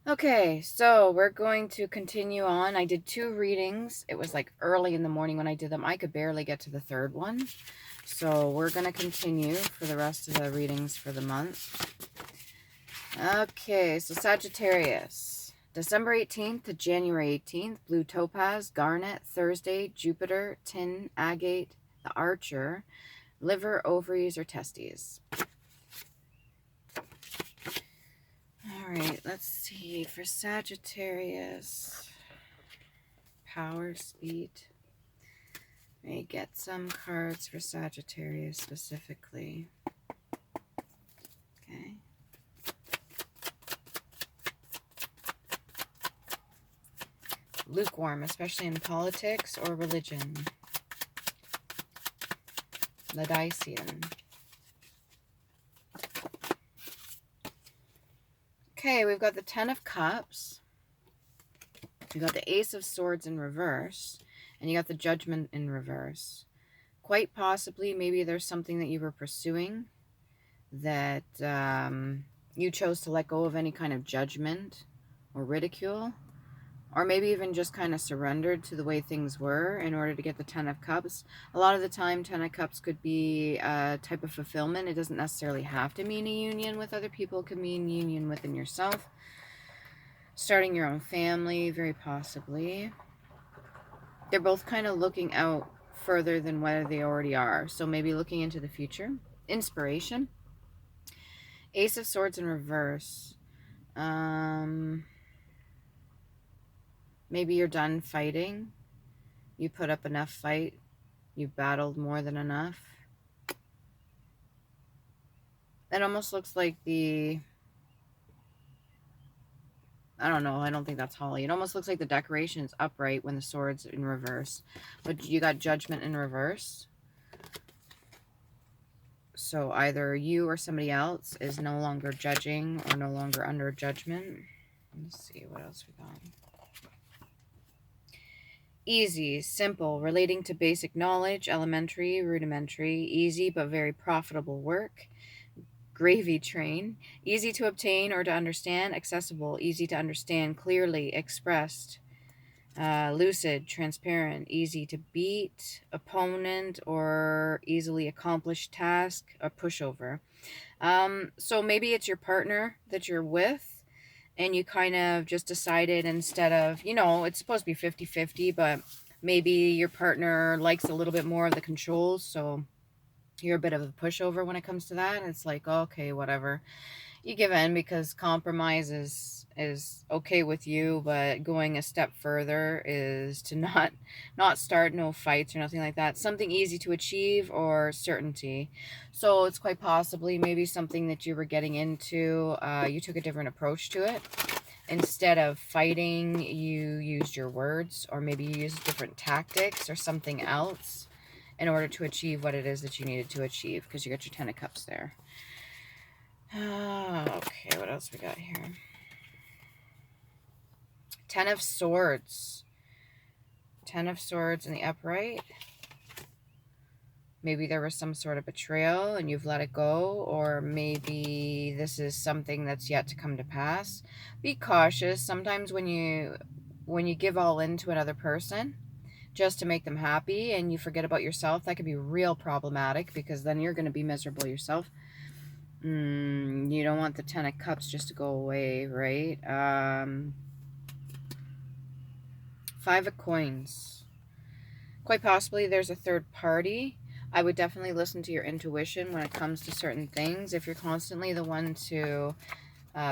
Okay, so we're going to continue on. I did 2 readings. It was like early in the morning when I did them. I could barely get to the 3rd one. So we're going to continue for the rest of the readings for the month. Okay, so Sagittarius. December 18th to January 18th, blue topaz, garnet, Thursday, Jupiter, tin, agate, the archer, liver, ovaries, or testes. All right, let's see. For Sagittarius, power, speed. May get some cards for Sagittarius specifically. Okay. Lukewarm, especially in politics or religion. Ladician. Okay, we've got the 10 of Cups. We've got the Ace of Swords in reverse. And you got the Judgment in reverse. Quite possibly, maybe there's something that you were pursuing that you chose to let go of any kind of judgment or ridicule. Or maybe even just kind of surrendered to the way things were in order to get the 10 of Cups. A lot of the time, 10 of Cups could be a type of fulfillment. It doesn't necessarily have to mean a union with other people. It could mean union within yourself. Starting your own family, very possibly. They're both kind of looking out further than where they already are. So maybe looking into the future. Inspiration. Ace of Swords in reverse. Maybe you're done fighting. You put up enough fight. You battled more than enough. It almost looks like the... I don't know. I don't think that's holly. It almost looks like the decoration is upright when the sword's in reverse. But you got Judgment in reverse. So either you or somebody else is no longer judging or no longer under judgment. Let's see what else we got. Easy, simple, relating to basic knowledge, elementary, rudimentary, easy but very profitable work. Gravy train, easy to obtain or to understand, accessible, easy to understand, clearly expressed. Lucid, transparent, easy to beat, opponent, or easily accomplished task, a pushover. So maybe it's your partner that you're with, and you kind of just decided instead of, it's supposed to be 50-50, but maybe your partner likes a little bit more of the controls, so you're a bit of a pushover when it comes to that. It's like, okay, whatever. You give in because compromise is okay with you, but going a step further is to not start no fights or nothing like that. Something easy to achieve or certainty. So it's quite possibly maybe something that you were getting into. You took a different approach to it. Instead of fighting, you used your words, or maybe you used different tactics or something else in order to achieve what it is that you needed to achieve, because you got your 10 of Cups there. Okay, what else we got here? 10 of Swords. 10 of Swords in the upright. Maybe there was some sort of betrayal and you've let it go, or maybe this is something that's yet to come to pass. Be cautious. Sometimes when you give all in to another person just to make them happy and you forget about yourself, that can be real problematic, because then you're going to be miserable yourself. You don't want the 10 of Cups just to go away, right? 5 of Coins. Quite possibly there's a third party. I would definitely listen to your intuition when it comes to certain things. If you're constantly the one to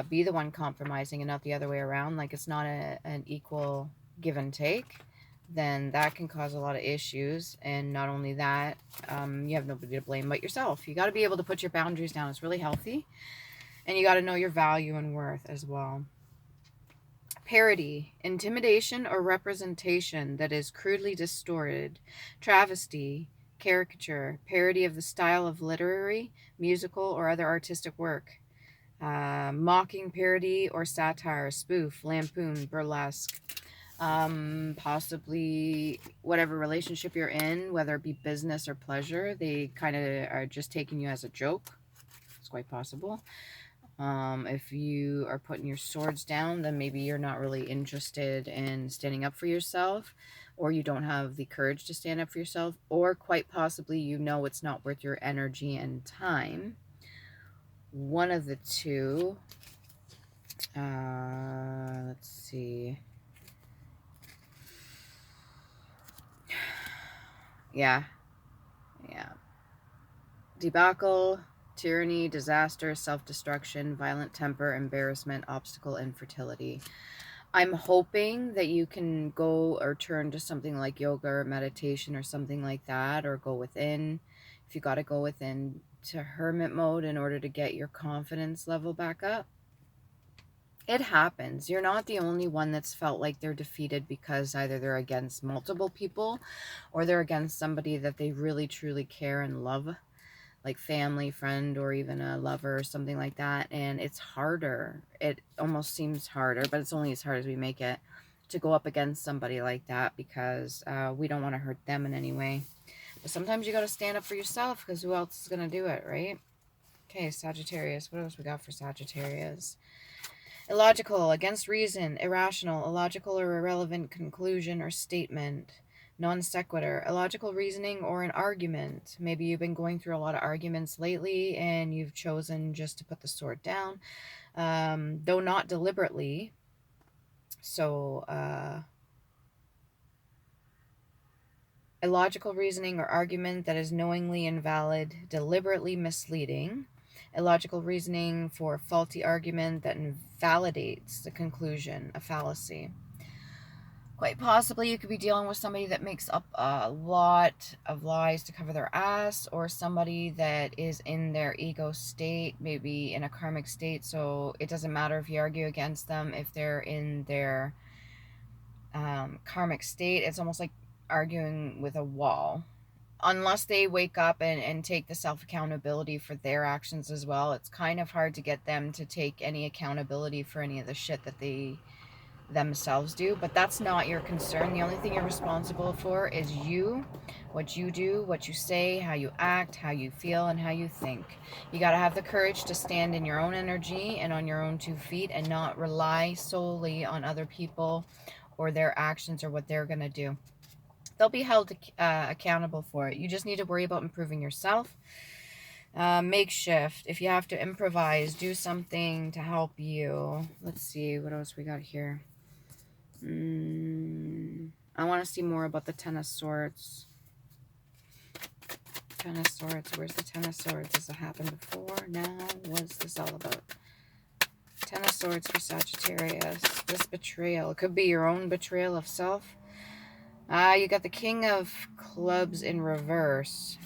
be the one compromising and not the other way around, like it's not an equal give and take, then that can cause a lot of issues. And not only that, you have nobody to blame but yourself. You got to be able to put your boundaries down. It's really healthy. And you got to know your value and worth as well. Parody, intimidation or representation that is crudely distorted. Travesty, caricature, parody of the style of literary, musical, or other artistic work. Mocking, parody, or satire, spoof, lampoon, burlesque. Possibly whatever relationship you're in, whether it be business or pleasure, they kind of are just taking you as a joke. It's quite possible. If you are putting your swords down, then maybe you're not really interested in standing up for yourself, or you don't have the courage to stand up for yourself, or quite possibly you know it's not worth your energy and time. One of the two. Let's see. Yeah. Debacle, tyranny, disaster, self-destruction, violent temper, embarrassment, obstacle, infertility. I'm hoping that you can go or turn to something like yoga or meditation or something like that, or go within. If you got to go within to hermit mode in order to get your confidence level back up. It happens. You're not the only one that's felt like they're defeated because either they're against multiple people or they're against somebody that they really truly care and love, like family, friend, or even a lover or something like that. And it's harder. It almost seems harder, but it's only as hard as we make it to go up against somebody like that, because we don't want to hurt them in any way. But sometimes you got to stand up for yourself, because who else is going to do it, right? Okay, Sagittarius. What else we got for Sagittarius? Illogical, against reason, irrational, illogical or irrelevant conclusion or statement. Non sequitur, illogical reasoning or an argument. Maybe you've been going through a lot of arguments lately and you've chosen just to put the sword down, though not deliberately. So, illogical reasoning or argument that is knowingly invalid, deliberately misleading. Illogical reasoning for faulty argument that invalidates the conclusion, a fallacy. Quite possibly you could be dealing with somebody that makes up a lot of lies to cover their ass, or somebody that is in their ego state, maybe in a karmic state, so it doesn't matter if you argue against them. If they're in their karmic state, it's almost like arguing with a wall. Unless they wake up and take the self-accountability for their actions as well, it's kind of hard to get them to take any accountability for any of the shit that they themselves do. But that's not your concern. The only thing you're responsible for is you, what you do, what you say, how you act, how you feel, and how you think. You got to have the courage to stand in your own energy and on your own 2 feet, and not rely solely on other people or their actions or what they're going to do. They'll be held accountable for it. You just need to worry about improving yourself. Makeshift. If you have to improvise, do something to help you. Let's see, what else we got here? I want to see more about the Ten of Swords. Ten of Swords. Where's the Ten of Swords? Has it happened before? Now? What's this all about? Ten of Swords for Sagittarius. This betrayal. It could be your own betrayal of self. You got the King of Clubs in reverse.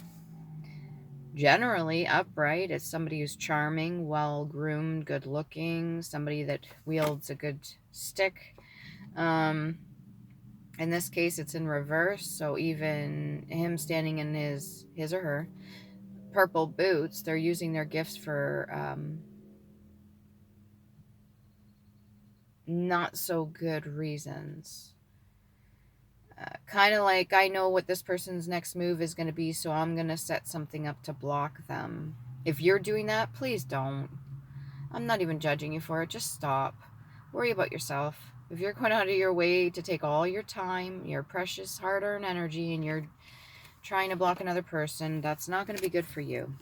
Generally upright. It's somebody who's charming, well-groomed, good-looking, somebody that wields a good stick. In this case, it's in reverse, so even him standing in his or her purple boots, they're using their gifts for not so good reasons. Kind of like, I know what this person's next move is going to be, so I'm going to set something up to block them. If you're doing that, please don't. I'm not even judging you for it. Just stop. Worry about yourself. If you're going out of your way to take all your time, your precious hard-earned energy, and you're trying to block another person, that's not going to be good for you.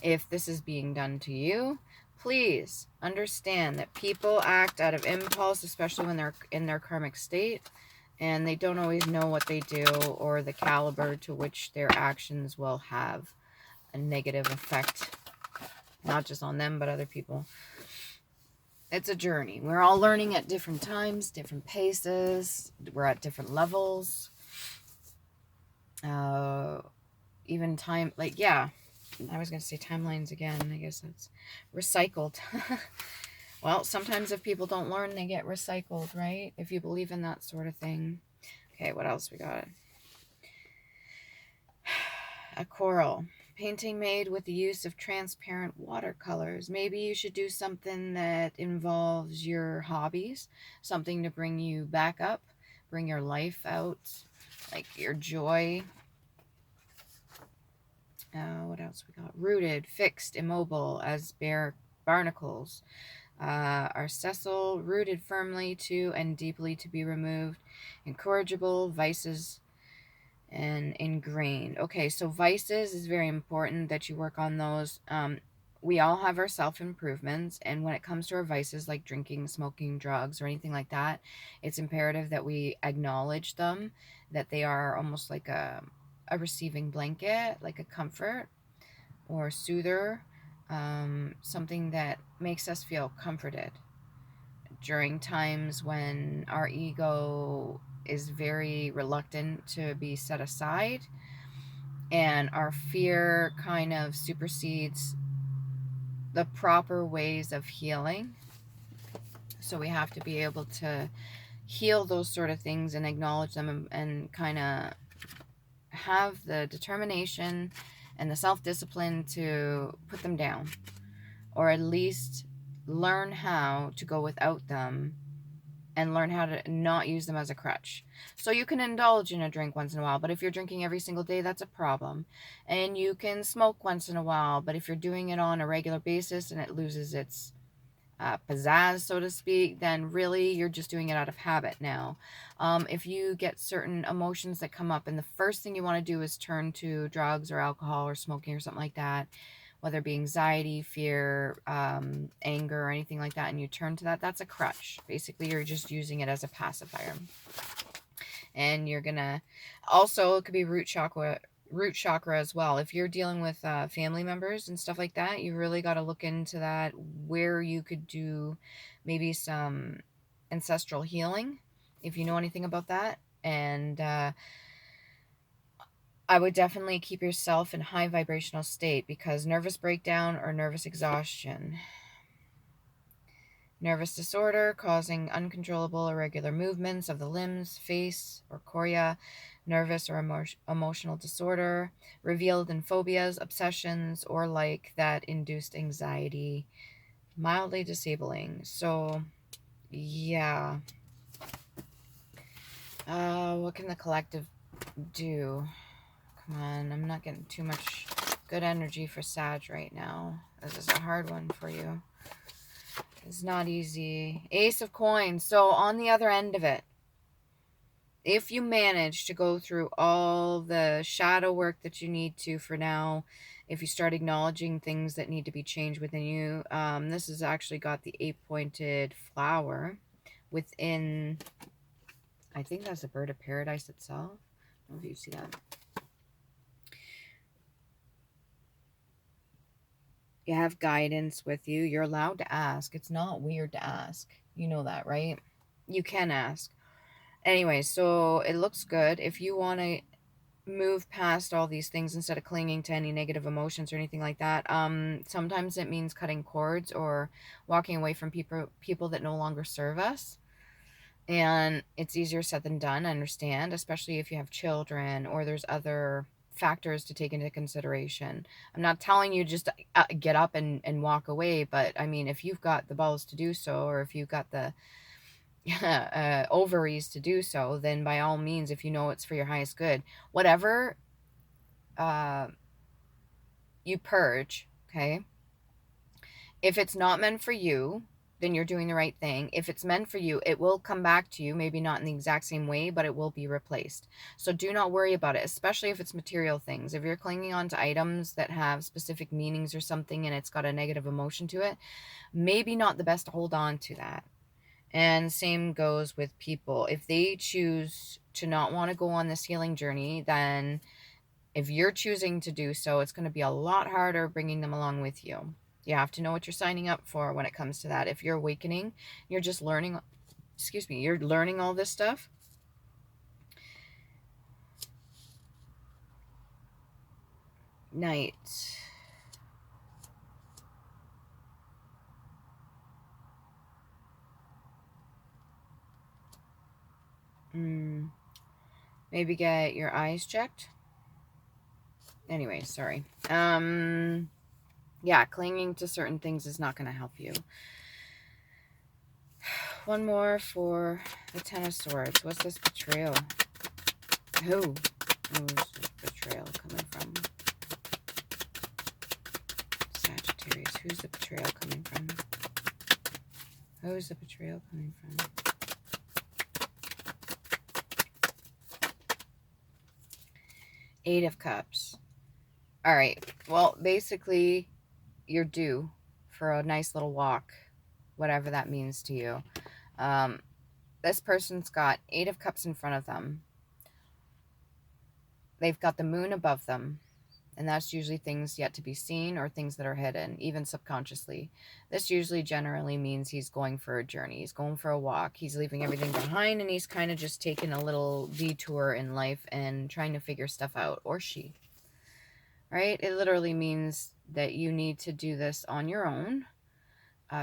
If this is being done to you, please understand that people act out of impulse, especially when they're in their karmic state, and they don't always know what they do or the caliber to which their actions will have a negative effect, not just on them, but other people. It's a journey. We're all learning at different times, different paces. We're at different levels. Even time, like, yeah, I was going to say timelines again. I guess that's recycled. Well, sometimes if people don't learn, they get recycled, right? If you believe in that sort of thing. Okay, what else we got? A coral. Painting made with the use of transparent watercolors. Maybe you should do something that involves your hobbies. Something to bring you back up. Bring your life out. Like your joy. What else we got? Rooted, fixed, immobile, as barnacles. Are sessile, rooted firmly to and deeply to be removed. Incorrigible, vices, and ingrained. Okay, so vices is very important that you work on those. We all have our self-improvements, and when it comes to our vices like drinking, smoking, drugs, or anything like that, it's imperative that we acknowledge them, that they are almost like a receiving blanket, like a comfort or soother, something that makes us feel comforted during times when our ego is very reluctant to be set aside and our fear kind of supersedes the proper ways of healing. So we have to be able to heal those sort of things and acknowledge them, and kind of have the determination and the self-discipline to put them down, or at least learn how to go without them and learn how to not use them as a crutch. So you can indulge in a drink once in a while, but if you're drinking every single day, that's a problem. And you can smoke once in a while, but if you're doing it on a regular basis and it loses its pizzazz, so to speak, then really you're just doing it out of habit now. If you get certain emotions that come up and the first thing you want to do is turn to drugs or alcohol or smoking or something like that, whether it be anxiety, fear, anger, or anything like that, and you turn to that, that's a crutch. Basically, you're just using it as a pacifier. And you're gonna, also, it could be root chakra as well. If you're dealing with family members and stuff like that, you really got to look into that, where you could do maybe some ancestral healing, if you know anything about that. And I would definitely keep yourself in high vibrational state, because nervous breakdown or nervous exhaustion. Nervous disorder causing uncontrollable irregular movements of the limbs, face, or chorea. Nervous or emotional disorder revealed in phobias, obsessions, or like that induced anxiety. Mildly disabling. So, yeah. What can the collective do? Come on, I'm not getting too much good energy for Sag right now. This is a hard one for you. It's not easy. Ace of Coins. So on the other end of it, if you manage to go through all the shadow work that you need to for now, if you start acknowledging things that need to be changed within you, this has actually got the 8-pointed flower within, I think that's the bird of paradise itself. I don't know if you see that. You have guidance with you. You're allowed to ask. It's not weird to ask. You know that, right? You can ask. Anyway, so it looks good. If you want to move past all these things instead of clinging to any negative emotions or anything like that, sometimes it means cutting cords or walking away from people that no longer serve us. And it's easier said than done, I understand, especially if you have children or there's other factors to take into consideration. I'm not telling you just get up and walk away, but I mean, if you've got the balls to do so, or if you've got the ovaries to do so, then by all means, if you know it's for your highest good, whatever you purge, okay? If it's not meant for you, then you're doing the right thing. If it's meant for you, it will come back to you, maybe not in the exact same way, but it will be replaced. So do not worry about it, especially if it's material things. If you're clinging on to items that have specific meanings or something and it's got a negative emotion to it, maybe not the best to hold on to that. And same goes with people. If they choose to not want to go on this healing journey, then if you're choosing to do so, it's going to be a lot harder bringing them along with you. You have to know what you're signing up for when it comes to that. If you're awakening, you're just learning, you're learning all this stuff. Night. Maybe get your eyes checked. Anyway, sorry. Yeah, clinging to certain things is not going to help you. One more for the Ten of Swords. What's this betrayal? Who's this betrayal coming from? Sagittarius. Sagittarius. Who's the betrayal coming from? Who's the betrayal coming from? Eight of Cups. All right. Well, basically, you're due for a nice little walk, whatever that means to you. This person's got Eight of Cups in front of them. They've got the moon above them. And that's usually things yet to be seen or things that are hidden, even subconsciously. This usually generally means he's going for a journey. He's going for a walk. He's leaving everything behind, and he's kind of just taking a little detour in life and trying to figure stuff out, or she. Right? It literally means that you need to do this on your own,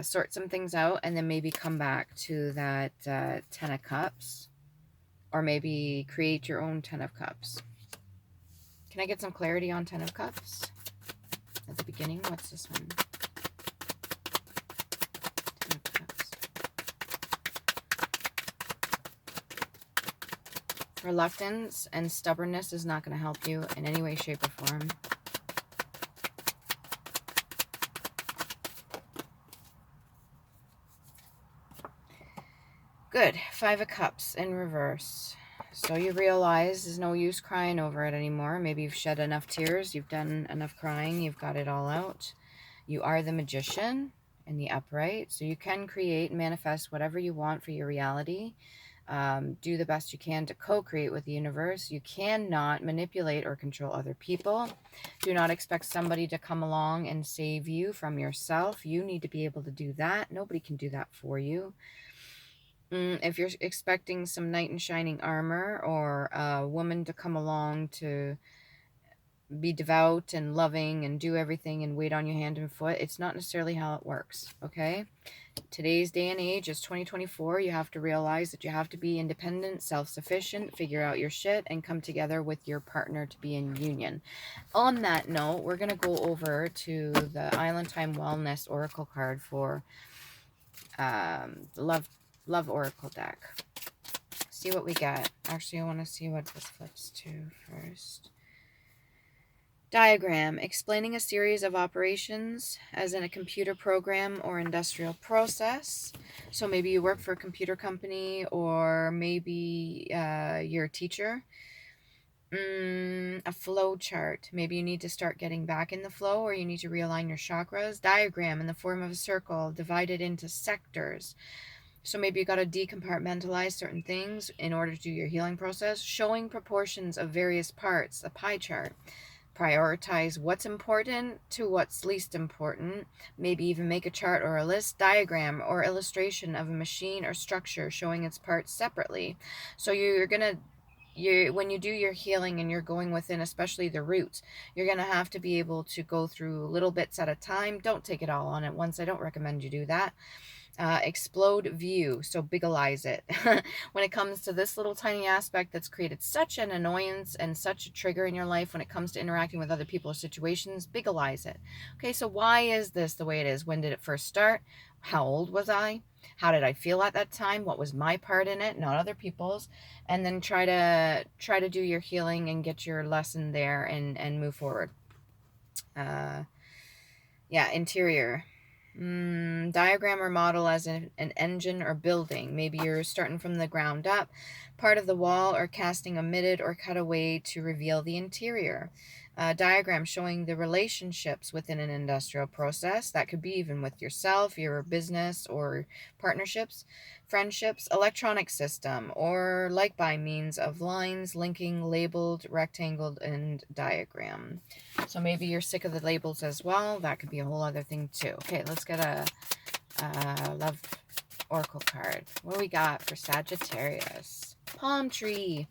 sort some things out, and then maybe come back to that Ten of Cups, or maybe create your own Ten of Cups. Can I get some clarity on Ten of Cups? At the beginning, what's this one? Ten of Cups. Reluctance and stubbornness is not going to help you in any way, shape, or form. Good. Five of Cups in reverse. So you realize there's no use crying over it anymore. Maybe you've shed enough tears. You've done enough crying. You've got it all out. You are the Magician in the upright. So you can create and manifest whatever you want for your reality. Do the best you can to co-create with the universe. You cannot manipulate or control other people. Do not expect somebody to come along and save you from yourself. You need to be able to do that. Nobody can do that for you. If you're expecting some knight in shining armor or a woman to come along to be devout and loving and do everything and wait on your hand and foot, it's not necessarily how it works, okay? Today's day and age is 2024. You have to realize that you have to be independent, self-sufficient, figure out your shit, and come together with your partner to be in union. On that note, we're going to go over to the Island Time Wellness Oracle card for the Love Oracle deck. See what we get. Actually, I want to see what this flips to first. Diagram, explaining a series of operations as in a computer program or industrial process. So maybe you work for a computer company, or maybe you're a teacher. A flow chart. Maybe you need to start getting back in the flow, or you need to realign your chakras. Diagram in the form of a circle divided into sectors. So maybe you got to decompartmentalize certain things in order to do your healing process. Showing proportions of various parts, a pie chart. Prioritize what's important to what's least important. Maybe even make a chart or a list, diagram, or illustration of a machine or structure showing its parts separately. So when you do your healing and you're going within, especially the roots, you're going to have to be able to go through little bits at a time. Don't take it all on at once. I don't recommend you do that. Explode view, so bigalize it. When it comes to this little tiny aspect that's created such an annoyance and such a trigger in your life when it comes to interacting with other people or situations, bigalize it. Okay, so why is this the way it is? When did it first start? How old was I? How did I feel at that time? What was my part in it, not other people's? And then try to do your healing and get your lesson there and move forward. Yeah, interior. Diagram or model as an engine or building. Maybe you're starting from the ground up, part of the wall, or casting omitted or cut away to reveal the interior. Diagram showing the relationships within an industrial process. That could be even with yourself, your business, or partnerships, friendships. Electronic system, or like by means of lines, linking, labeled, rectangled, and diagram. So maybe you're sick of the labels as well. That could be a whole other thing too. Okay, let's get a Love Oracle card. What do we got for Sagittarius? Palm tree.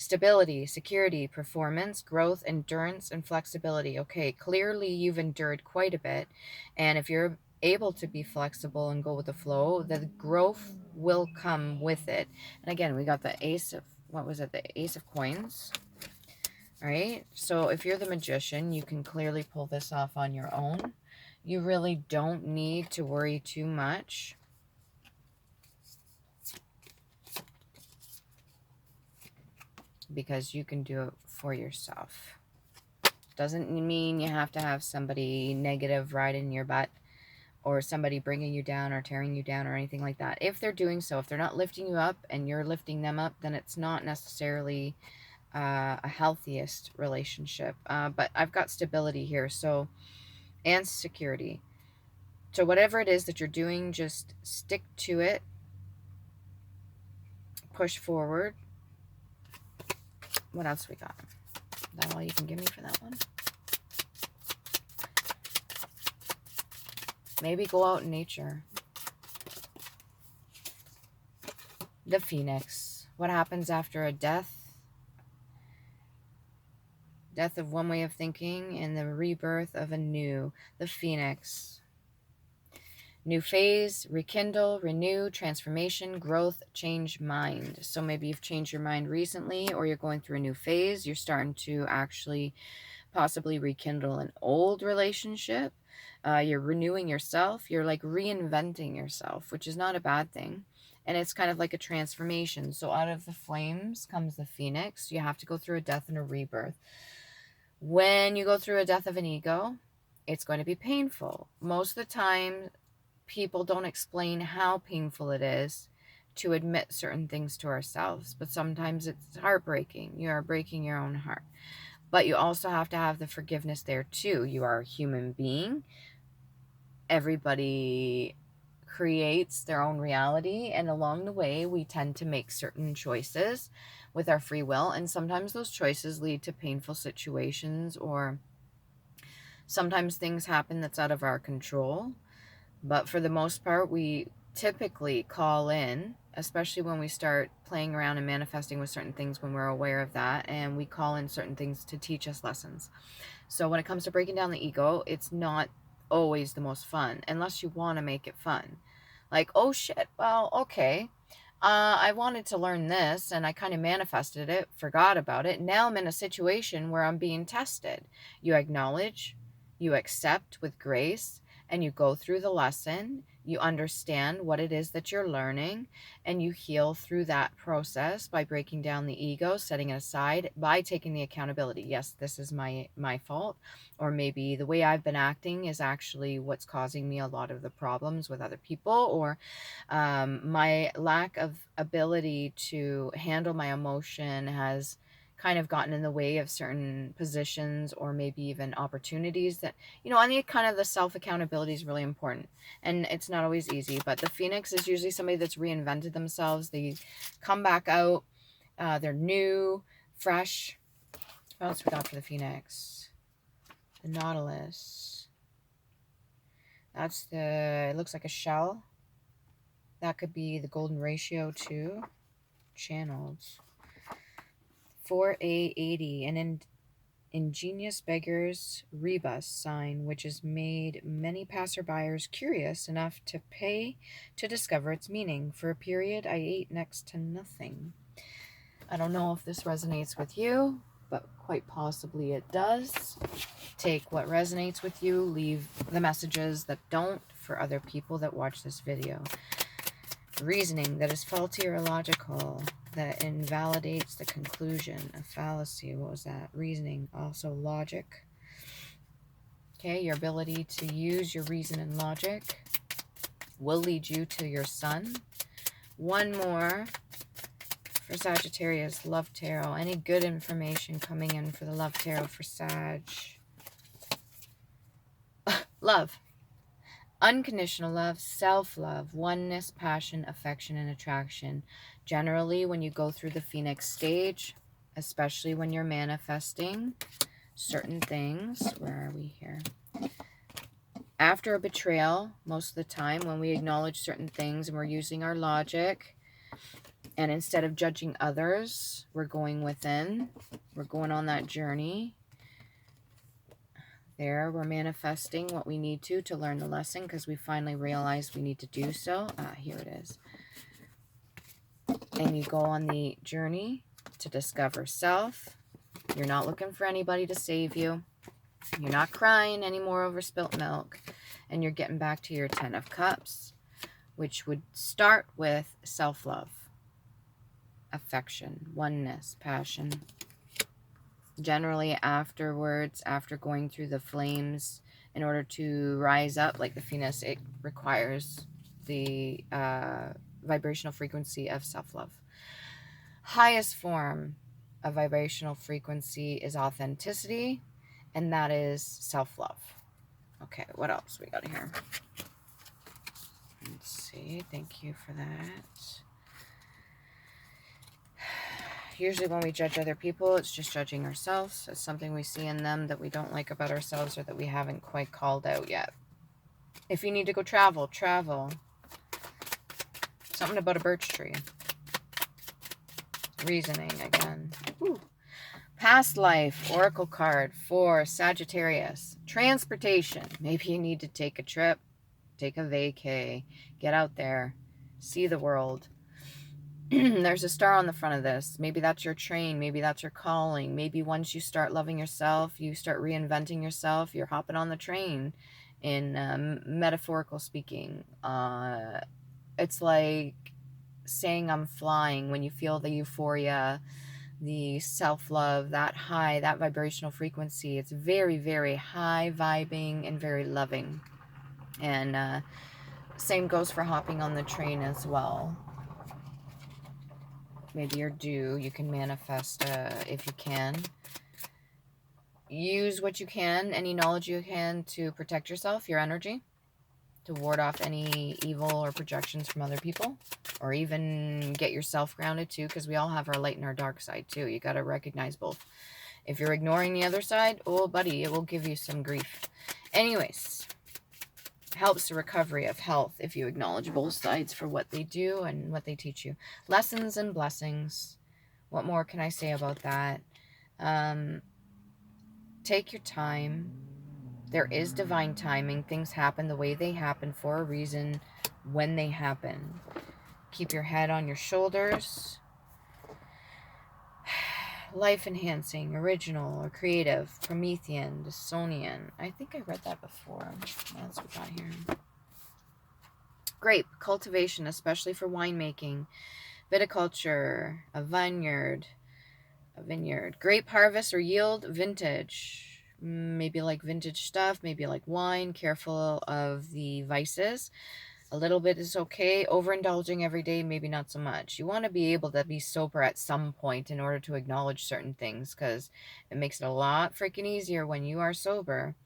Stability, security, performance, growth, endurance, and flexibility. Okay, clearly you've endured quite a bit. And if you're able to be flexible and go with the flow, the growth will come with it. And again, we got the ace of, what was it? The ace of coins. All right, so if you're the Magician, you can clearly pull this off on your own. You really don't need to worry too much. Because you can do it for yourself. Doesn't mean you have to have somebody negative riding your butt, or somebody bringing you down or tearing you down or anything like that. If they're doing so, if they're not lifting you up and you're lifting them up, then it's not necessarily a healthiest relationship. But I've got stability here, so, and security. So whatever it is that you're doing, just stick to it. Push forward. What else we got? Is that all you can give me for that one? Maybe go out in nature. The Phoenix. What happens after a death? Death of one way of thinking and the rebirth of a new. The Phoenix. New phase, rekindle, renew, transformation, growth, change mind. So maybe you've changed your mind recently, or you're going through a new phase. You're starting to actually possibly rekindle an old relationship. You're renewing yourself. You're like reinventing yourself, which is not a bad thing. And it's kind of like a transformation. So out of the flames comes the phoenix. You have to go through a death and a rebirth. When you go through a death of an ego, it's going to be painful. Most of the time, people don't explain how painful it is to admit certain things to ourselves. But sometimes it's heartbreaking. You are breaking your own heart. But you also have to have the forgiveness there too. You are a human being. Everybody creates their own reality, and along the way we tend to make certain choices with our free will, and sometimes those choices lead to painful situations, or sometimes things happen that's out of our control. But for the most part, we typically call in, especially when we start playing around and manifesting with certain things, when we're aware of that, and we call in certain things to teach us lessons. So when it comes to breaking down the ego, it's not always the most fun, unless you want to make it fun. Like, oh shit, well, okay, I wanted to learn this, and I kind of manifested it, forgot about it. Now I'm in a situation where I'm being tested. You acknowledge, you accept with grace, and you go through the lesson. You understand what it is that you're learning, and you heal through that process by breaking down the ego, setting it aside, by taking the accountability. Yes, this is my fault, or maybe the way I've been acting is actually what's causing me a lot of the problems with other people, or my lack of ability to handle my emotion has kind of gotten in the way of certain positions, or maybe even opportunities that, I think kind of the self-accountability is really important, and it's not always easy. But the phoenix is usually somebody that's reinvented themselves. They come back out, they're new, fresh. What else we got for the phoenix? The nautilus. It looks like a shell. That could be the golden ratio too. Channeled. 4A80, an ingenious beggar's rebus sign, which has made many passerbyers curious enough to pay to discover its meaning. For a period, I ate next to nothing. I don't know if this resonates with you, but quite possibly it does. Take what resonates with you, leave the messages that don't for other people that watch this video. Reasoning that is faulty or illogical, that invalidates the conclusion. A fallacy. What was that? Reasoning. Also logic. Okay, your ability to use your reason and logic will lead you to your sun. One more for Sagittarius, Love Tarot. Any good information coming in for the Love Tarot for Sag? Love. Unconditional love, self-love, oneness, passion, affection, and attraction. Generally, when you go through the Phoenix stage, especially when you're manifesting certain things, where are we here? After a betrayal, most of the time, when we acknowledge certain things and we're using our logic, and instead of judging others, we're going within, we're going on that journey. There, we're manifesting what we need to learn the lesson, because we finally realized we need to do so. Here it is. And you go on the journey to discover self. You're not looking for anybody to save you. You're not crying anymore over spilt milk. And you're getting back to your 10 of Cups, which would start with self-love, affection, oneness, passion. Generally afterwards, after going through the flames, in order to rise up like the phoenix, it requires the vibrational frequency of self-love. Highest form of vibrational frequency is authenticity, and that is self-love. Okay, what else we got here? Let's see. Thank you for that. Usually when we judge other people, it's just judging ourselves. It's something we see in them that we don't like about ourselves or that we haven't quite called out yet. If you need to go travel, travel. Something about a birch tree. Reasoning again. Woo. Past life, oracle card for Sagittarius. Transportation. Maybe you need to take a trip, take a vacay, get out there, see the world. There's a star on the front of this. Maybe that's your train. Maybe that's your calling. Maybe once you start loving yourself, you start reinventing yourself, you're hopping on the train, in metaphorical speaking. It's like saying I'm flying when you feel the euphoria, the self-love, that high, that vibrational frequency. It's very, very high vibing and very loving. And same goes for hopping on the train as well. Maybe you're due. You can manifest if you can. Use what you can, any knowledge you can to protect yourself, your energy, to ward off any evil or projections from other people, or even get yourself grounded too, because we all have our light and our dark side too. You got to recognize both. If you're ignoring the other side, oh buddy, it will give you some grief. Anyways, helps the recovery of health if you acknowledge both sides for what they do and what they teach you. Lessons and blessings. What more can I say about that? Take your time. There is divine timing. Things happen the way they happen for a reason when they happen. Keep your head on your shoulders. Life enhancing, original or creative, Promethean, Dissonian. I think I read that before. That's what we got here. Grape cultivation, especially for winemaking. Viticulture, a vineyard. Grape harvest or yield, vintage. Maybe like vintage stuff, maybe like wine. Careful of the vices. A little bit is okay. Overindulging every day, maybe not so much. You want to be able to be sober at some point in order to acknowledge certain things, because it makes it a lot freaking easier when you are sober.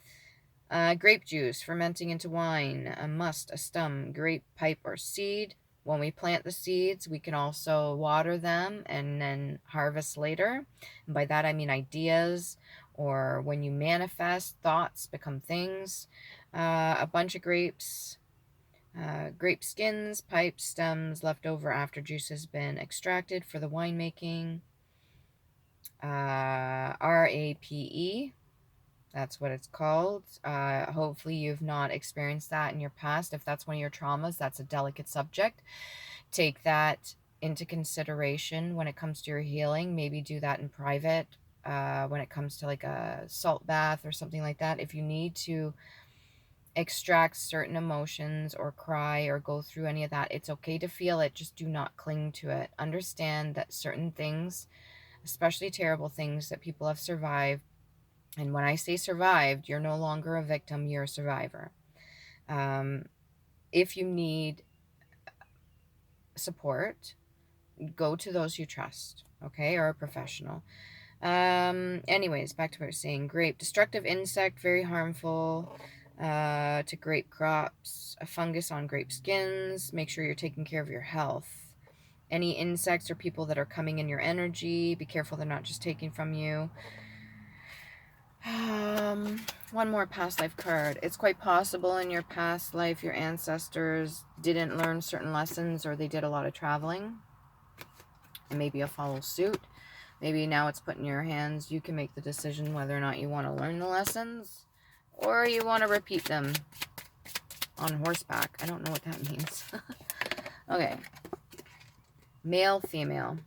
Grape juice, fermenting into wine. A must, a stem, grape, pipe, or seed. When we plant the seeds, we can also water them and then harvest later. And by that, I mean ideas, or when you manifest, thoughts become things. A bunch of grapes. Grape skins, pipes, stems left over after juice has been extracted for the winemaking. RAPE, that's what it's called. Hopefully you've not experienced that in your past. If that's one of your traumas, that's a delicate subject. Take that into consideration when it comes to your healing. Maybe do that in private when it comes to like a salt bath or something like that. If you need to extract certain emotions or cry or go through any of that, it's okay to feel it. Just do not cling to it. Understand that certain things, especially terrible things that people have survived, and when I say survived, you're no longer a victim, you're a survivor. If you need support, go to those you trust, okay, or a professional. Anyways, back to what I was saying. Grape, destructive insect, very harmful to grape crops. A fungus on grape skins. Make sure you're taking care of your health. Any insects or people that are coming in your energy, be careful they're not just taking from you. One more past life card. It's quite possible in your past life your ancestors didn't learn certain lessons, or they did a lot of traveling, and maybe you'll follow suit. Maybe now it's put in your hands. You can make the decision whether or not you want to learn the lessons or you want to repeat them on horseback. I don't know what that means. Okay. Male, female.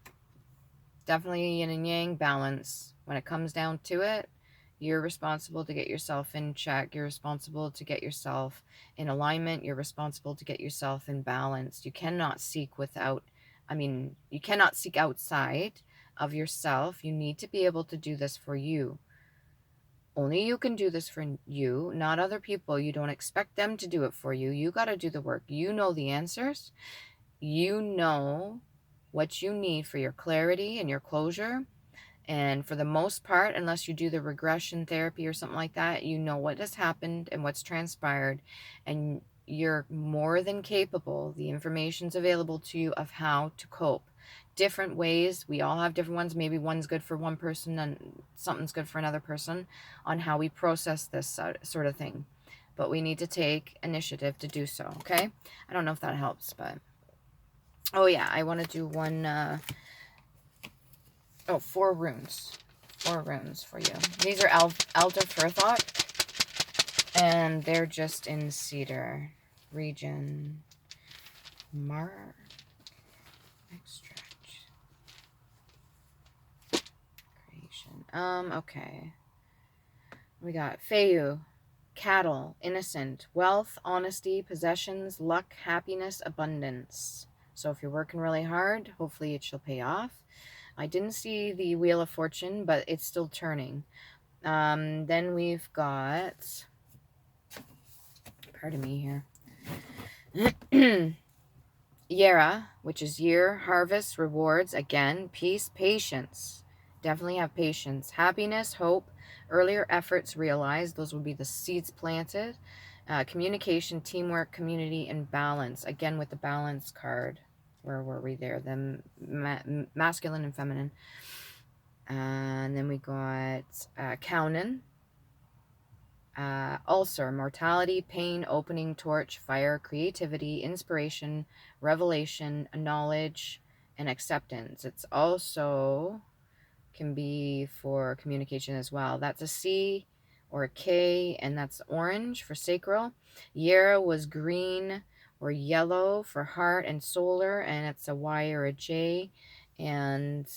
Definitely yin and yang, balance. When it comes down to it, you're responsible to get yourself in check. You're responsible to get yourself in alignment. You're responsible to get yourself in balance. You cannot seek without, you cannot seek outside of yourself. You need to be able to do this for you. Only you can do this for you, not other people. You don't expect them to do it for you. You got to do the work. You know the answers. You know what you need for your clarity and your closure. And for the most part, unless you do the regression therapy or something like that, you know what has happened and what's transpired. And you're more than capable. The information's available to you of how to cope. Different ways. We all have different ones. Maybe one's good for one person and something's good for another person on how we process this sort of thing. But we need to take initiative to do so, okay? I don't know if that helps, but... Oh, yeah, I want to do one... 4 runes. 4 runes for you. These are Elder Furthought, and they're just in Cedar region. Mar extract creation. Okay. We got Feu, cattle, innocent, wealth, honesty, possessions, luck, happiness, abundance. So if you're working really hard, hopefully it shall pay off. I didn't see the Wheel of Fortune, but it's still turning. Then we've got, pardon me here, Yera, which is year, harvest, rewards, again, peace, patience. Definitely have patience. Happiness, hope, earlier efforts realized. Those would be the seeds planted. Communication, teamwork, community, and balance. Again, with the balance card. Where were we there? The masculine and feminine. And then we got Kaunan. Ulcer, mortality, pain, opening, torch, fire, creativity, inspiration, revelation, knowledge, and acceptance. It's also can be for communication as well. That's a C or a K, and that's orange for sacral. Yera was green or yellow for heart and solar, and it's a Y or a J. And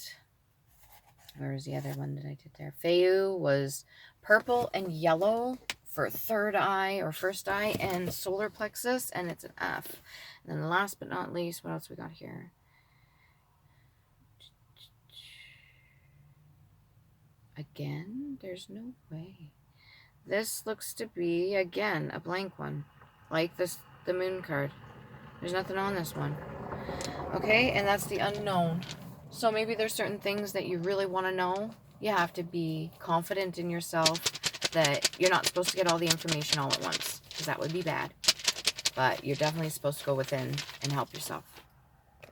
where's the other one that I did there? Feu was purple and yellow for third eye or first eye and solar plexus, and it's an F. And then last but not least, what else we got here? Again, there's no way. This looks to be, again, a blank one. Like this, the moon card. There's nothing on this one. Okay, and that's the unknown. So maybe there's certain things that you really want to know. You have to be confident in yourself that you're not supposed to get all the information all at once, because that would be bad. But you're definitely supposed to go within and help yourself.